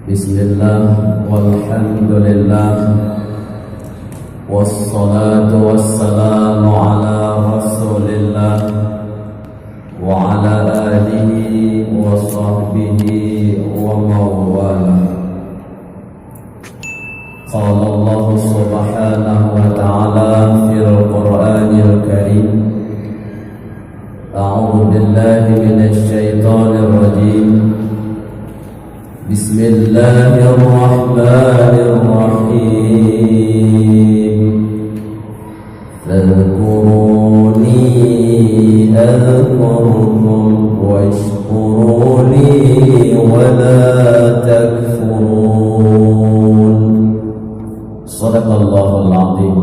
Bismillah walhamdulillah wassalatu wassalamu ala rasulillah wa ala alihi wa sahbihi wa mawala. Qala Allah subhanahu wa ta'ala fil Qur'anil Karim, a'udzu billahi minasy syaithanir rajim. Bismillahirrahmanirrahim. Fadhkuruni adhkurkum washkuruni wa la takfurun. Shadaqallahul azim.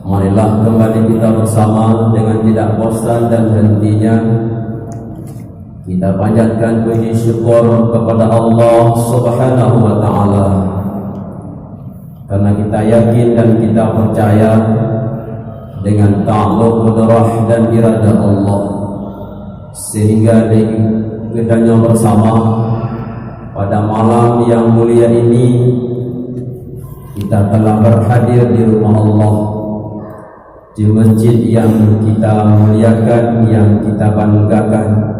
Marilah kembali kita bersama dengan tidak bosan dan hentinya kita panjatkan puji syukur kepada Allah Subhanahu wa ta'ala, karena kita yakin dan kita percaya dengan ta'alluq qudrah dan iradah Allah, sehingga dengannya bersama pada malam yang mulia ini kita telah berhadir di rumah Allah, di masjid yang kita muliakan, yang kita banggakan,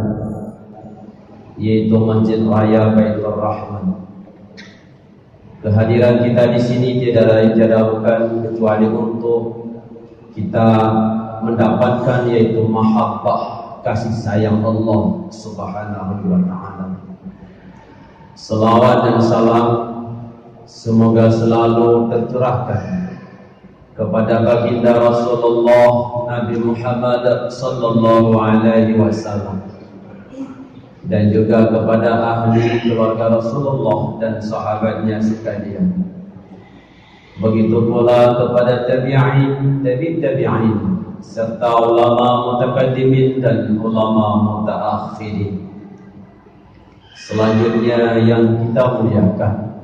yaitu Masjid Raya Baitur Rahman. Kehadiran kita di sini tidak lain bukan kecuali untuk kita mendapatkan yaitu mahabbah, kasih sayang Allah Subhanahu wa ta'ala. Selawat dan salam semoga selalu tercurahkan kepada baginda Rasulullah Nabi Muhammad sallallahu alaihi wasallam, dan juga kepada ahli keluarga Rasulullah dan sahabatnya sekalian. Begitu pula kepada tabi'in, tabi'in, serta ulama mutaqaddimin dan ulama mutaakhirin. Selanjutnya yang kita muliakan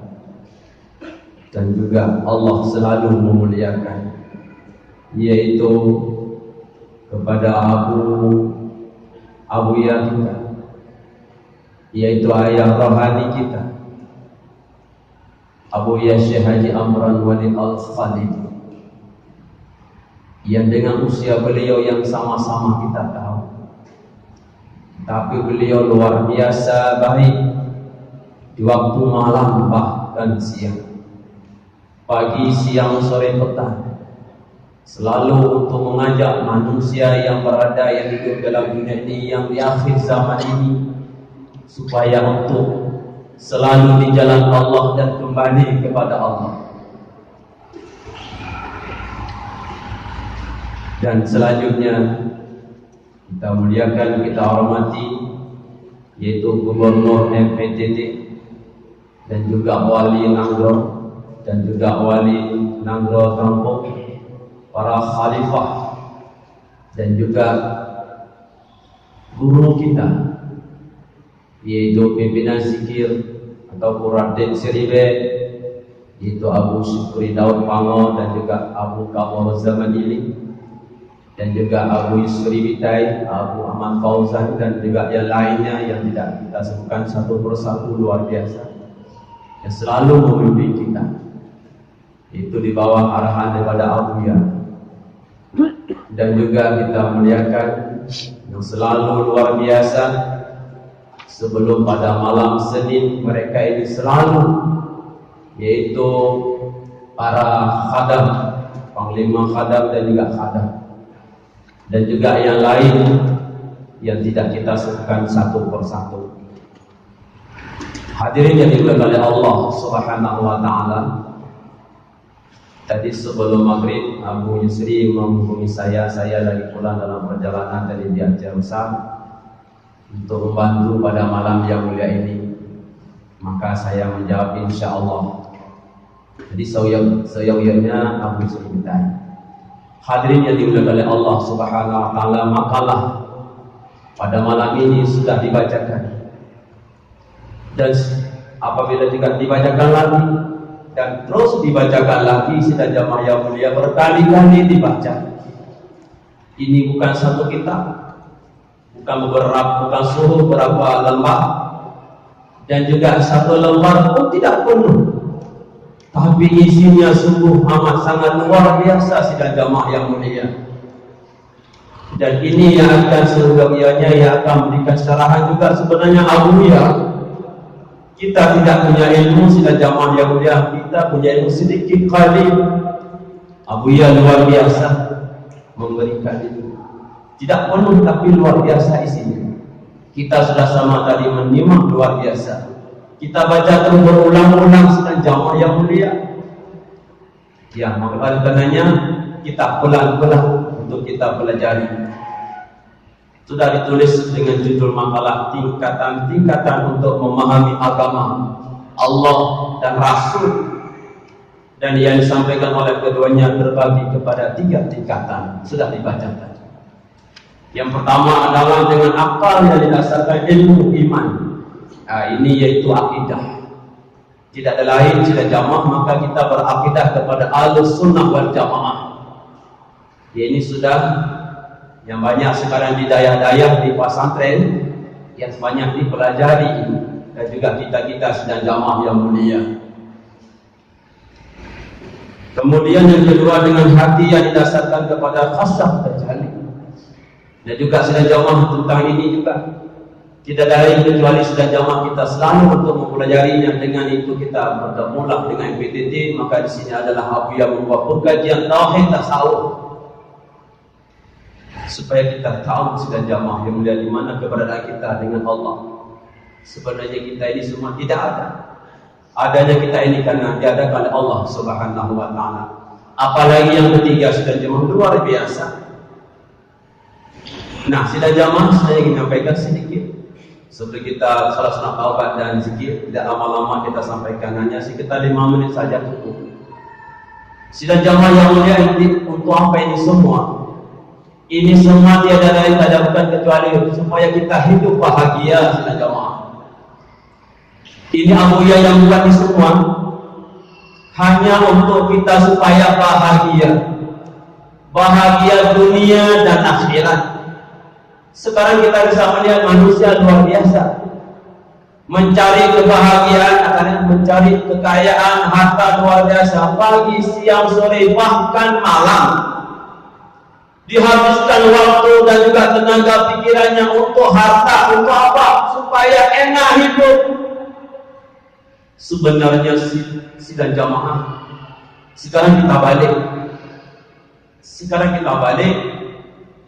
dan juga Allah selalu memuliakan, yaitu kepada Abu Ya kita, yaitu ayah rohani kita, Abu Ya Syekh Haji Amran Wali Al-Khalid, yang dengan usia beliau yang sama-sama kita tahu, tapi beliau luar biasa baik di waktu malam bahkan siang, pagi, siang, sore, petang, selalu untuk mengajak manusia yang berada, yang hidup dalam dunia ini, yang di akhir zaman ini, supaya untuk selalu di jalan Allah dan kembali kepada Allah. Dan selanjutnya kita muliakan, kita hormati, yaitu Gubernur MPTT dan juga Wali Nanggro dan juga Wali Nanggro Kampung, para khalifah dan juga guru kita, yaitu pimpinan zikir atau Raden Seribe, yaitu Abu Syukri Daud Pango dan juga Abu Kamar Zamanili, dan juga Abu Yusri Bitai, Abu Ahmad Fauzan, dan juga yang lainnya yang tidak kita sebutkan satu persatu, luar biasa, yang selalu memimpin kita, itu di bawah arahan daripada Abu Ya. Dan juga kita muliakan yang selalu luar biasa, sebelum pada malam Senin mereka ini selalu, yaitu para khadam, panglima khadam dan juga khadam, dan juga yang lain yang tidak kita sebutkan satu persatu. Hadirin yang dimuliakan oleh Allah Subhanahu wa ta'ala, tadi sebelum maghrib Abu Yusri menghubungi saya lagi pulang dalam perjalanan dari Aceh Besar untuk membantu pada malam yang mulia ini. Maka saya menjawab insya Allah. Jadi seyogyanya Abu Yusri. Hadirin yang dimuliakan oleh Allah Subhanahu wa ta'ala, makalah pada malam ini sudah dibacakan, dan apabila juga dibacakan lagi dan terus dibacakan lagi, sudah jamaah yang mulia berkali-kali dibaca. Ini bukan satu kitab, bukan suruh berapa lembah, dan juga satu lembar pun tidak penuh, tapi isinya sungguh amat sangat luar biasa sidang jamaah yang mulia. Dan ini yang akan seyogianya yang akan memberikan syarahan juga sebenarnya Abuya. Kita tidak punya ilmu sidang jamaah yang mulia, kita punya ilmu sedikit kali. Abuya luar biasa memberikan itu, tidak penuh tapi luar biasa isinya. Kita sudah sama tadi menyimak luar biasa. Kita baca terus berulang-ulang sidang jamaah yang mulia. Ya, maka karenanya kita pelan-pelan untuk kita pelajari. Sudah ditulis dengan judul makalah tingkatan-tingkatan untuk memahami agama Allah dan Rasul, dan yang disampaikan oleh keduanya terbagi kepada 3 tingkatan. Sudah dibacakan. Yang pertama adalah dengan akal yang didasarkan ilmu iman. Ini yaitu akidah. Tidak ada lain sidang jamaah, maka kita berakidah kepada Ahlus Sunnah wal Jamaah. Ini sudah yang banyak sekarang di daerah-daerah di pesantren, yang banyak dipelajari, dan juga kita sidang jamaah yang mulia. Kemudian yang kedua dengan hati yang didasarkan kepada khasah tajalli. Dan juga sidang jamaah tentang ini juga tidak ada lain kecuali sidang jamaah kita selalu untuk mempelajarinya. Dengan itu kita bermula dengan PTT, maka di sini adalah Abu yang membuat pengkajian tauhid tasawuf, supaya kita tahu sidang jamaah yang mulia di mana keberadaan kita dengan Allah. Sebenarnya kita ini semua tidak ada. Adanya kita ini karena diadakan oleh Allah Subhanahu wa taala. Apalagi yang ketiga sidang jamaah luar biasa. Nah, sidang jamaah saya ingin menyampaikan sedikit sebelum kita salah sunat taubat dan zikir. Tidak lama-lama kita sampaikan, hanya sekitar 5 menit saja cukup. Sidang jamaah yang mulia ini untuk apa ini semua? Ini semua tiada lain tidak bukan kecuali supaya kita hidup bahagia sidang jamaah. Ini Abuya yang buat ini semua hanya untuk kita supaya bahagia dunia dan akhirat. Sekarang kita bisa melihat manusia luar biasa mencari kebahagiaan, akan mencari kekayaan, harta luar biasa, pagi, siang, sore, bahkan malam. Dihabiskan waktu dan juga tenaga pikirannya untuk harta, untuk apa? Supaya enak hidup. Sebenarnya sidang jamaah sekarang kita balik,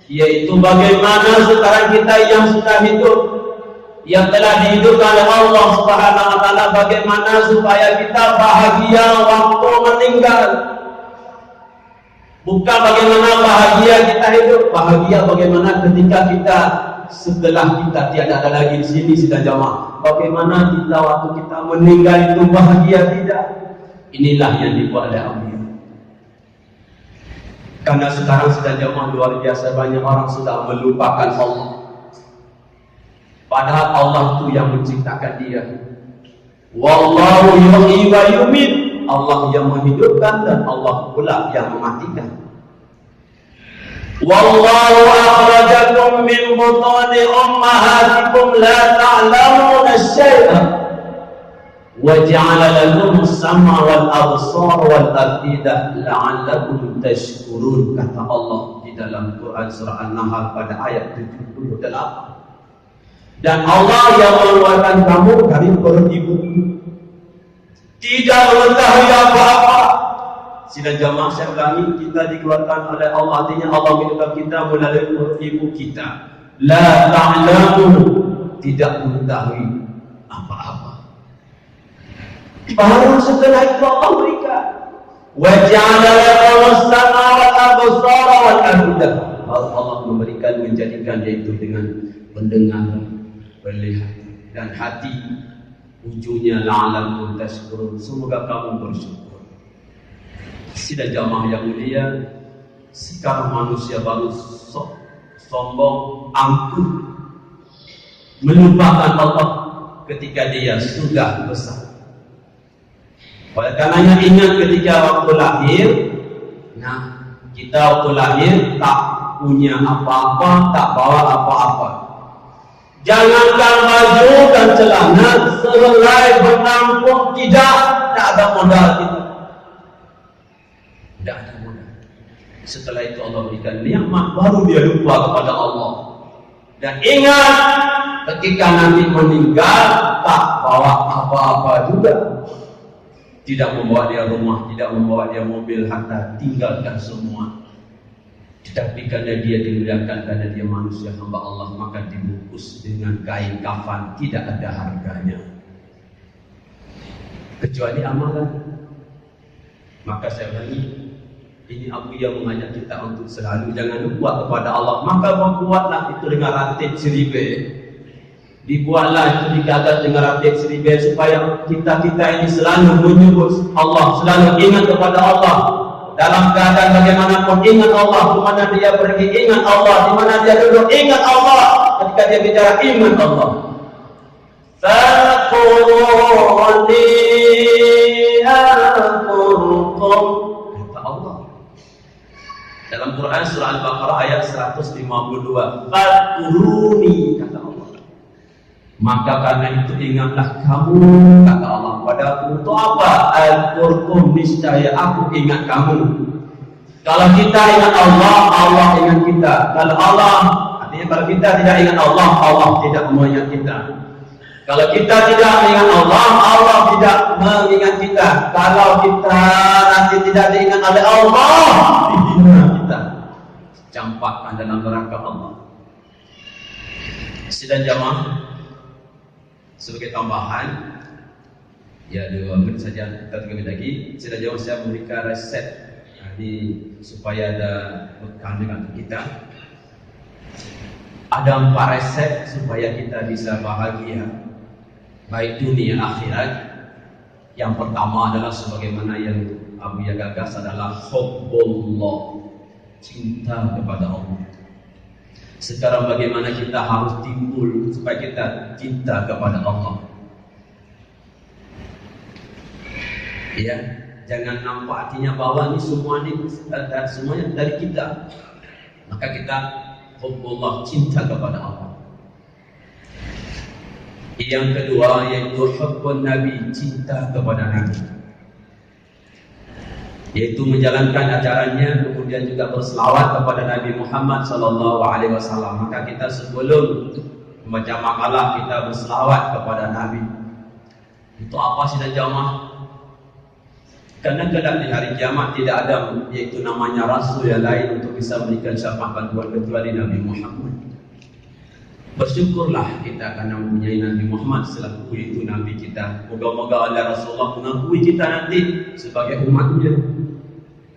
yaitu bagaimana sekarang kita yang sudah hidup, yang telah dihidupkan oleh Allah Subhanahu wa taala, bagaimana supaya kita bahagia waktu meninggal. Bukan bagaimana bahagia kita hidup, bahagia bagaimana ketika kita setelah kita tiada ada lagi di sini sidang jamaah. Bagaimana kita waktu kita meninggal itu bahagia tidak? Inilah yang dibuat oleh Allah. Karena sekarang sidang jamaah luar biasa banyak orang sudah melupakan Allah. Padahal Allah itu yang menciptakan dia. Wallahu yuhyi wa yumiit. Allah yang menghidupkan dan Allah pula yang mematikan. Wallahu akhrajakum min butuni ummahatikum la ta'lamuna syai'an wa ja'ala lakum as-sam'a wal absara wal afidah la'allakum tashkurun, kata Allah di dalam Quran surah An-Nahl pada ayat 78. Dan Allah yang mengeluarkan kamu dari perut ibu tidak mengetahui apa-apa. Sidang jamaah saya ulangi, kita dikeluarkan oleh Allah, artinya Allah menghidupkan kita melalui perut ibu kita. La ta'lamun, tidak mengetahui apa-apa. Baru setelah itu Allah berikan. Wa ja'ala lakum as-sam'a wal absara wal afidah. Allah memberikan, menjadikan yaitu dengan mendengar, melihat dan hati. Ujungnya la'allakum tashkurun, semoga kamu bersyukur. Sidang jamaah yang mulia, sekarang manusia baru sombong, angkuh, melupakan Allah ketika dia sudah besar. Oleh karenanya ingat ketika waktu lahir, nah kita waktu lahir tak punya apa-apa, tak bawa apa-apa. Jangankan baju dan celana, sehelai benang pun tidak ada modal kita. Tidak ada modal. Setelah itu Allah berikan nikmat, baru dia lupa kepada Allah. Dan ingat, ketika nanti meninggal, tak bawa apa-apa juga. Tidak membawa dia rumah, tidak membawa dia mobil, harta, tinggalkan semua. Tetapi karena dia dimuliakan, karena dia manusia hamba Allah, maka dibungkus dengan kain kafan, tidak ada harganya kecuali amalan. Maka saya ulangi, ini Abu yang mengajak kita untuk selalu jangan lupa kepada Allah. Maka buatlah itu dengan rantai seribe, dibuatlah itu digagas dengan rantai seribe, supaya kita ini selalu menyebut Allah, selalu ingat kepada Allah. Dalam keadaan bagaimanapun ingat Allah, di mana dia pergi ingat Allah, di mana dia duduk ingat Allah. Ketika dia bicara ingat Allah. Faquruni akurkum, kata Allah. Dalam Quran surah Al-Baqarah ayat 152. Faquruni, kata Allah. Maka karena itu ingatlah kamu, kata Allah padaku. Untuk apa? Al-Qur'an, niscaya aku ingat kamu. Kalau kita ingat Allah, Allah ingat kita. Kalau Allah, artinya kalau kita tidak ingat Allah, Allah tidak mengingat kita. Kalau kita tidak mengingat Allah, Allah tidak mengingat kita. Kalau kita nanti tidak diingat oleh Allah, dihina kita, campakkan dalam neraka Allah. Sidang jamaah, sebagai tambahan, ya 2 menit saja, kita 3 menit lagi. Sudah jauh saya memberikan resep supaya ada bekal dengan kita. Ada 4 resep supaya kita bisa bahagia, baik dunia akhirat. Yang pertama adalah sebagaimana yang Abu ya gagas adalah hubbullah, cinta kepada Allah. Sekarang bagaimana kita harus timbul supaya kita cinta kepada Allah? Ya, jangan nampak artinya bahwa ini semuanya dari kita. Maka kita hubbullah, cinta kepada Allah. Yang kedua yaitu hubbun Nabi, cinta kepada Nabi, yaitu menjalankan ajarannya, kemudian juga berselawat kepada Nabi Muhammad SAW. Maka kita sebelum membaca makalah kita berselawat kepada Nabi. Itu apa sih jamaah? Karena kelak di hari kiamat tidak ada yaitu namanya rasul yang lain untuk bisa memberikan syafaat bantuan kecuali Nabi Muhammad. Bersyukurlah kita karena mempunyai Nabi Muhammad selaku itu Nabi kita. Moga-moga Allah Rasulullah mengakui kita nanti sebagai umatnya.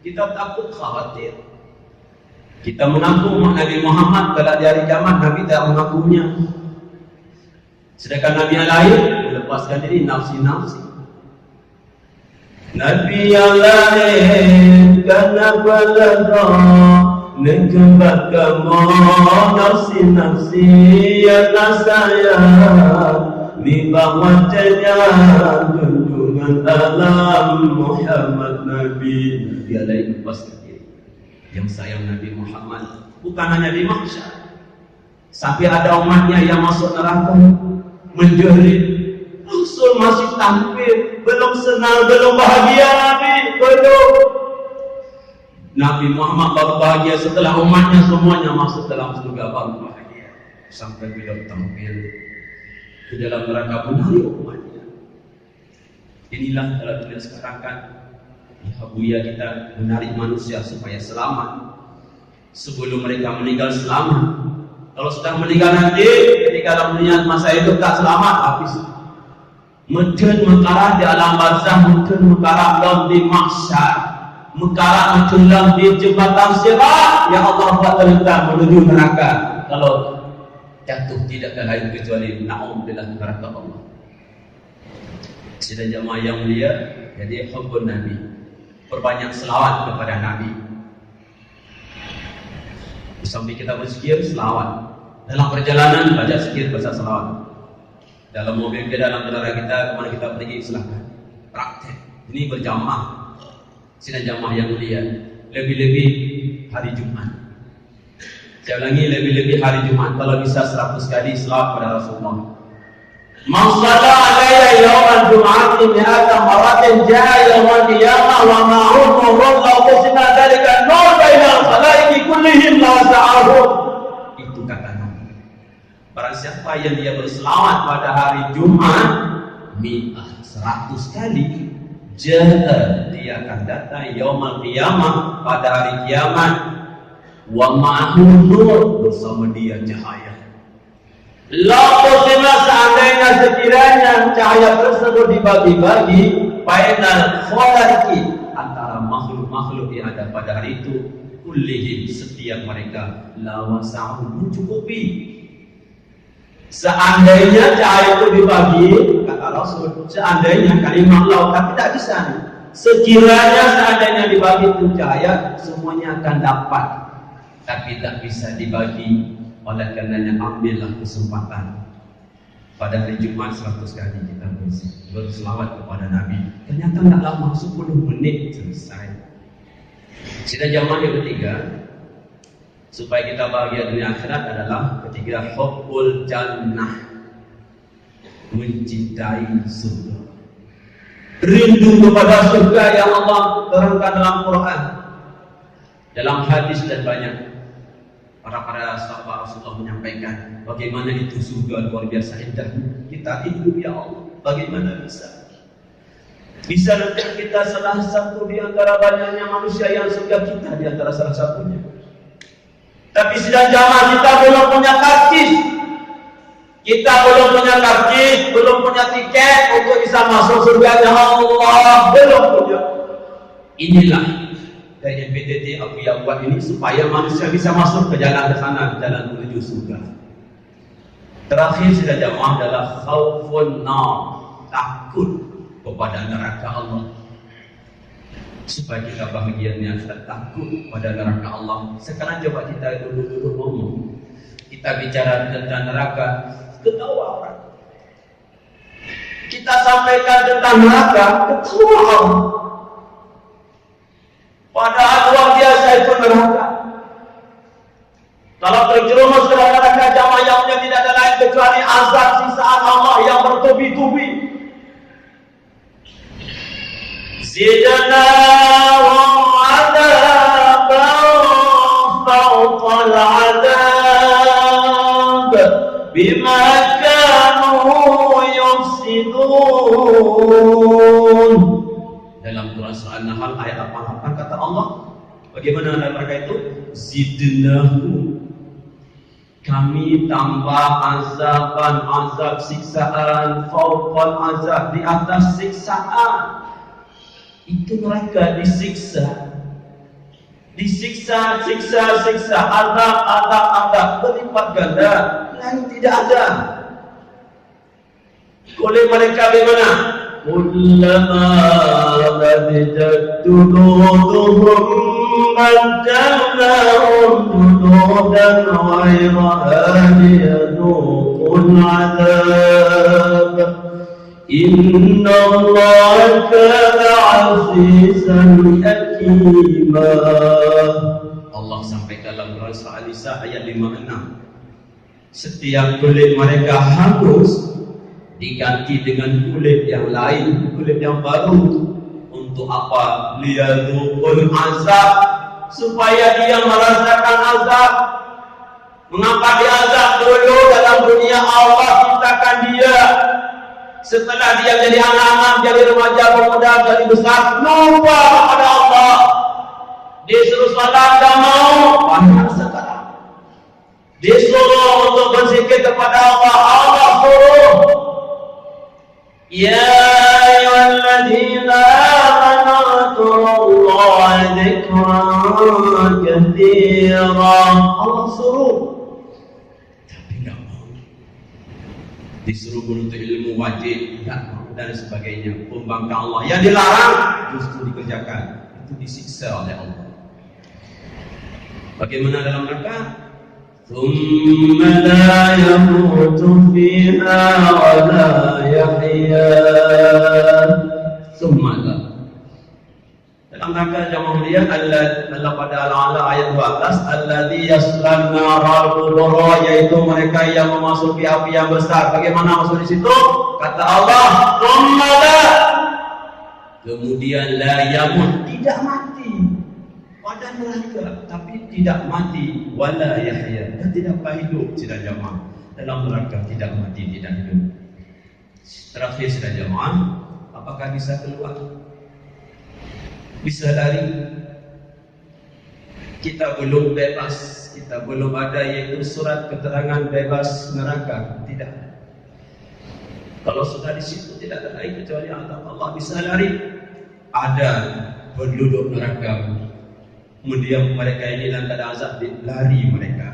Kita takut khawatir. Kita mengaku Nabi Muhammad, kalau di hari kiamat Nabi tak mengakunya. Sedangkan Nabi yang lain melepaskan diri nafsi-nafsi. Nabi yang lain karena balaga nekembat kamu nafsi-nafsi yang saya di bawah junjungan alam Muhammad Nabi. Dia lain lepaskan diri. Yang sayang Nabi Muhammad bukan hanya di mahsyar, sampai ada umatnya yang masuk neraka menjerit, Rasul masih tampil, belum senang, belum bahagia Nabi, belum. Nabi Muhammad baru bahagia setelah umatnya semuanya masuk dalam surga, baru bahagia. Sampai beliau tampil ke dalam neraka menari umatnya. Inilah dalam dunia sekarang kan, ya kita menarik manusia supaya selamat. Sebelum mereka meninggal selamat. Kalau sudah meninggal nanti, ketika dalam dunia masa hidup tak selamat, habis. Mungkin mekara di alam barzah, mungkin mekara dalam di mahsyar, mekara mungkin dalam di jembatan sirat yang Allah buat terletak menuju neraka. Kalau jatuh tidak ada lain kecuali na'udzubillah neraka Allah. Sidang jamaah yang mulia, jadi hubbun Nabi, perbanyak selawat kepada Nabi. Sambil kita berzikir, selawat. Dalam perjalanan baca zikir, baca selawat. Dalam mobil kita, dalam kendaraan kita, kemana kita pergi, silakan praktek. Ini berjamaah. Sidang jamaah yang mulia, lebih-lebih hari Jumat. Saya ulangi, lebih-lebih hari Jumat. Kalau bisa 100 kali selawat pada Rasulullah. Man shalla alayya yawmal jum'ati mi'ata maratin ja'a yawmal qiyamah wa ma'un nurun law qusima dzalika nur bainal khalaiqi kullihim la sa'ahu. Itu kata Nabi. Barang siapa yang dia berselawat pada hari Jumat mi'ah 100 kali, ja'a, dia akan datang yawmal qiyamah, pada hari kiamat, wa ma'un nur, bersama dia cahaya. Lalu seandainya sekiranya cahaya tersebut dibagi-bagi bainal khalaiqi, antara makhluk-makhluk yang ada pada hari itu, kullihim, setiap mereka, la wasa'u, mencukupi. Seandainya cahaya itu dibagi, kata Rasul, seandainya kalimat Allah, tapi tidak bisa. Sekiranya seandainya dibagi itu cahaya, semuanya akan dapat, tapi tak bisa dibagi. Oleh karenanya ambillah kesempatan pada hari Jumat 100 kali kita berselawat kepada Nabi. Ternyata tak lama, 10 menit selesai. Sida jamaah yang ketiga, supaya kita bahagia dunia akhirat adalah ketiga, hubbul jannah, mencintai surga, rindu kepada surga yang Allah terangkan dalam Quran, dalam hadis, dan banyak. Para sahabat Rasulullah menyampaikan bagaimana itu surga luar biasa indahnya. Kita rindu ya Allah, bagaimana bisa nanti kita salah satu di antara banyaknya manusia yang surga, kita di antara salah satunya. Tapi sedang jamaah kita belum punya karcis, kita belum punya karcis, belum punya tiket untuk bisa masuk surga Allah, belum punya. Inilah dari PTT aku yang buat ini supaya manusia bisa masuk ke jalan ke sana, jalan menuju surga. Terakhir sudah jamaah adalah khaufun nar, takut kepada neraka Allah. Supaya kita bahagianya kita takut pada neraka Allah. Sekarang coba kita dulu ngomong, kita bicara tentang neraka, ketawa orang. Kita sampaikan tentang neraka, ketawa orang. Padahal luar biasa itu neraka. Kalau terjerumus ke neraka jamaah yang tidak ada lain kecuali azab sisaan Allah yang bertubi-tubi. Zidna wa adaban fawqal adab bima kanu yufsidun. Dalam Quran surah An-Nahl ayat 88 kata Allah, bagaimana mereka itu? Zidnahu, kami tambah azaban, azab siksaan, fawqal azab, di atas siksaan. Itu mereka disiksa, siksa, azab berlipat ganda, lain tidak ada. Oleh mereka bagaimana? Kullama nadijat juluduhum maddalnahum juludan ghayraha liyadhuqul azab inna Allah kana azizan hakima. Allah sampaikan dalam surah An-Nisa ayat 56, setiap kulit mereka hangus diganti dengan kulit yang lain, kulit yang baru. Untuk apa? Liyadhuqul azab, supaya dia merasakan azab. Mengapa diazab dulu dalam dunia? Allah ciptakan dia. Setelah dia jadi anak-anak, jadi remaja, pemuda, jadi besar, lupa kepada Allah. Disuruh salat tak mau, banyak sekarang. Disuruh untuk berzikir kepada Allah, Allah suruh. Ya ayyuhalladzina amanu dzkurullaha dzikran katsiran. Allah suruh, tapi enggak mau. Disuruh menuntut ilmu wajib, enggak mau, dan sebagainya. Pembangkang Allah yang dilarang justru dikerjakan, itu disiksa oleh Allah. Bagaimana dalam neraka? ثم لا يموت فيها ولا يحيا. ثم لا. Dalam neraka jemaah mulia Allah pada Al-A'la ayat 12, alladzi yaslan naral kubra, yaitu mereka yang memasuki api yang besar. Bagaimana masuk di situ? Kata Allah, "Tsumma kemudian la yamut, tidak mati pada neraka, tapi tidak mati, wala yahya, dan tidak pernah hidup sidang jemaah dalam neraka, tidak mati, tidak hidup." Terakhir sidang jemaah, apakah bisa keluar? Bisa lari? Kita belum bebas, kita belum ada yaitu surat keterangan bebas neraka, tidak. Kalau sudah di situ tidak ada lain kecuali azab Allah. Bisa lari? Ada penduduk neraka, kemudian mereka ini dalam keadaan azab, lari mereka.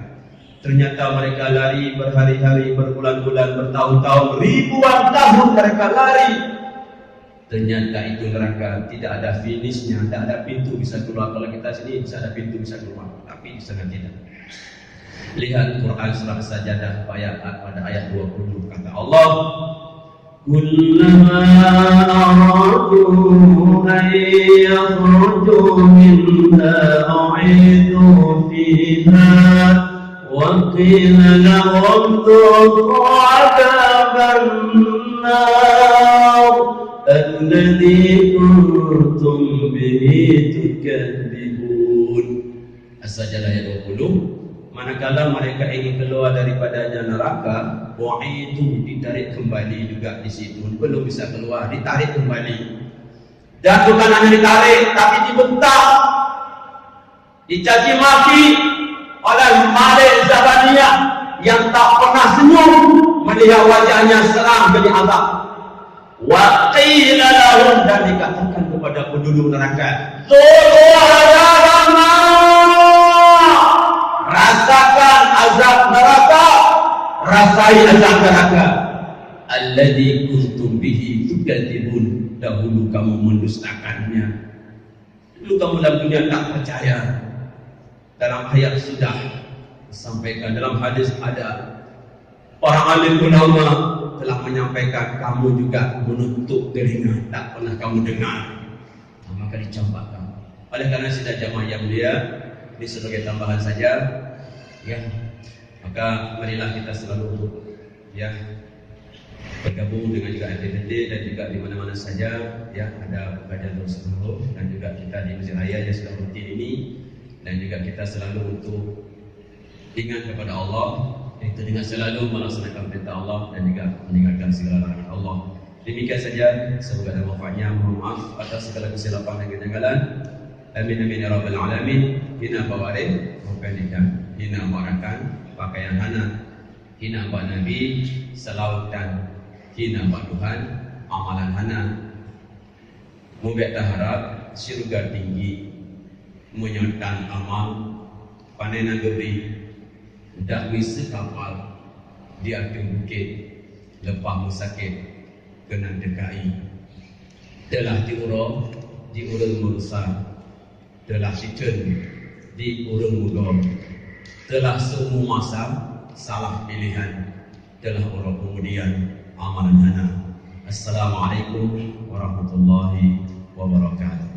Ternyata mereka lari berhari-hari, berbulan-bulan, bertahun-tahun, ribuan tahun mereka lari. Ternyata itu neraka tidak ada finishnya, tidak ada pintu bisa keluar. Kalau kita sini bisa ada pintu bisa keluar, tapi di sana tidak. Lihat Quran surah Sajadah pada ayat 20, kata Allah, "Kullama aradu an yakhruju minha u'idu fiha wa qila lahum dhuqu 'adzaban nar alladzi kuntum bihi tukadzibun." As-Sajadah ayat 20. Manakala mereka ingin keluar daripadanya neraka, itu ditarik kembali juga di situ. Belum bisa keluar, ditarik kembali. Dan bukan hanya ditarik, tapi dibentak, dicaci maki oleh Malik Zabaniyah yang tak pernah senyum melihat wajahnya seram jadi azab. Wa qila lahum, dan dikatakan kepada penduduk neraka, rasakan azab neraka, rasai azab neraka. Alladzi kuntum bihi tukadzibun, dahulu kamu mendustakannya. Dulu kamu dalam dunia tak percaya. Dalam ayat sudah disampaikan, dalam hadis ada orang alim ulama telah menyampaikan, kamu juga menutup telinga, tak pernah kamu dengar, maka dicampakkan. Oleh karena sudah jamaah yang mulia, ini sebagai tambahan saja, ya, maka marilah kita selalu untuk ya bergabung dengan juga FTT dan juga di mana-mana saja, ya, ada kajian tersebut, dan juga kita di Masjid Raya yang sudah rutin ini, dan juga kita selalu untuk ingat kepada Allah, itu dengan selalu melaksanakan perintah Allah dan juga meninggalkan segala larangan Allah. Demikian saja, semoga ada manfaatnya. Mohon maaf atas segala kesilapan dan kejanggalan. Amin amin ya rabbal alamin. Hina bawarin, pendidikan, hina warakan, pakaian hana, hina ba Nabi, selawatan, hina ba Tuhan, amalan hana. Moga harap syurga tinggi, menyertan amal, panenan gebri, dakwi sekapal di akhir bukit, lepah musakit, kena dekai. Telah diurung merusak, telah dicen di urung mudor, telah semua masa salah pilihan, telah orang kemudian amalan hana. Assalamualaikum warahmatullahi wabarakatuh.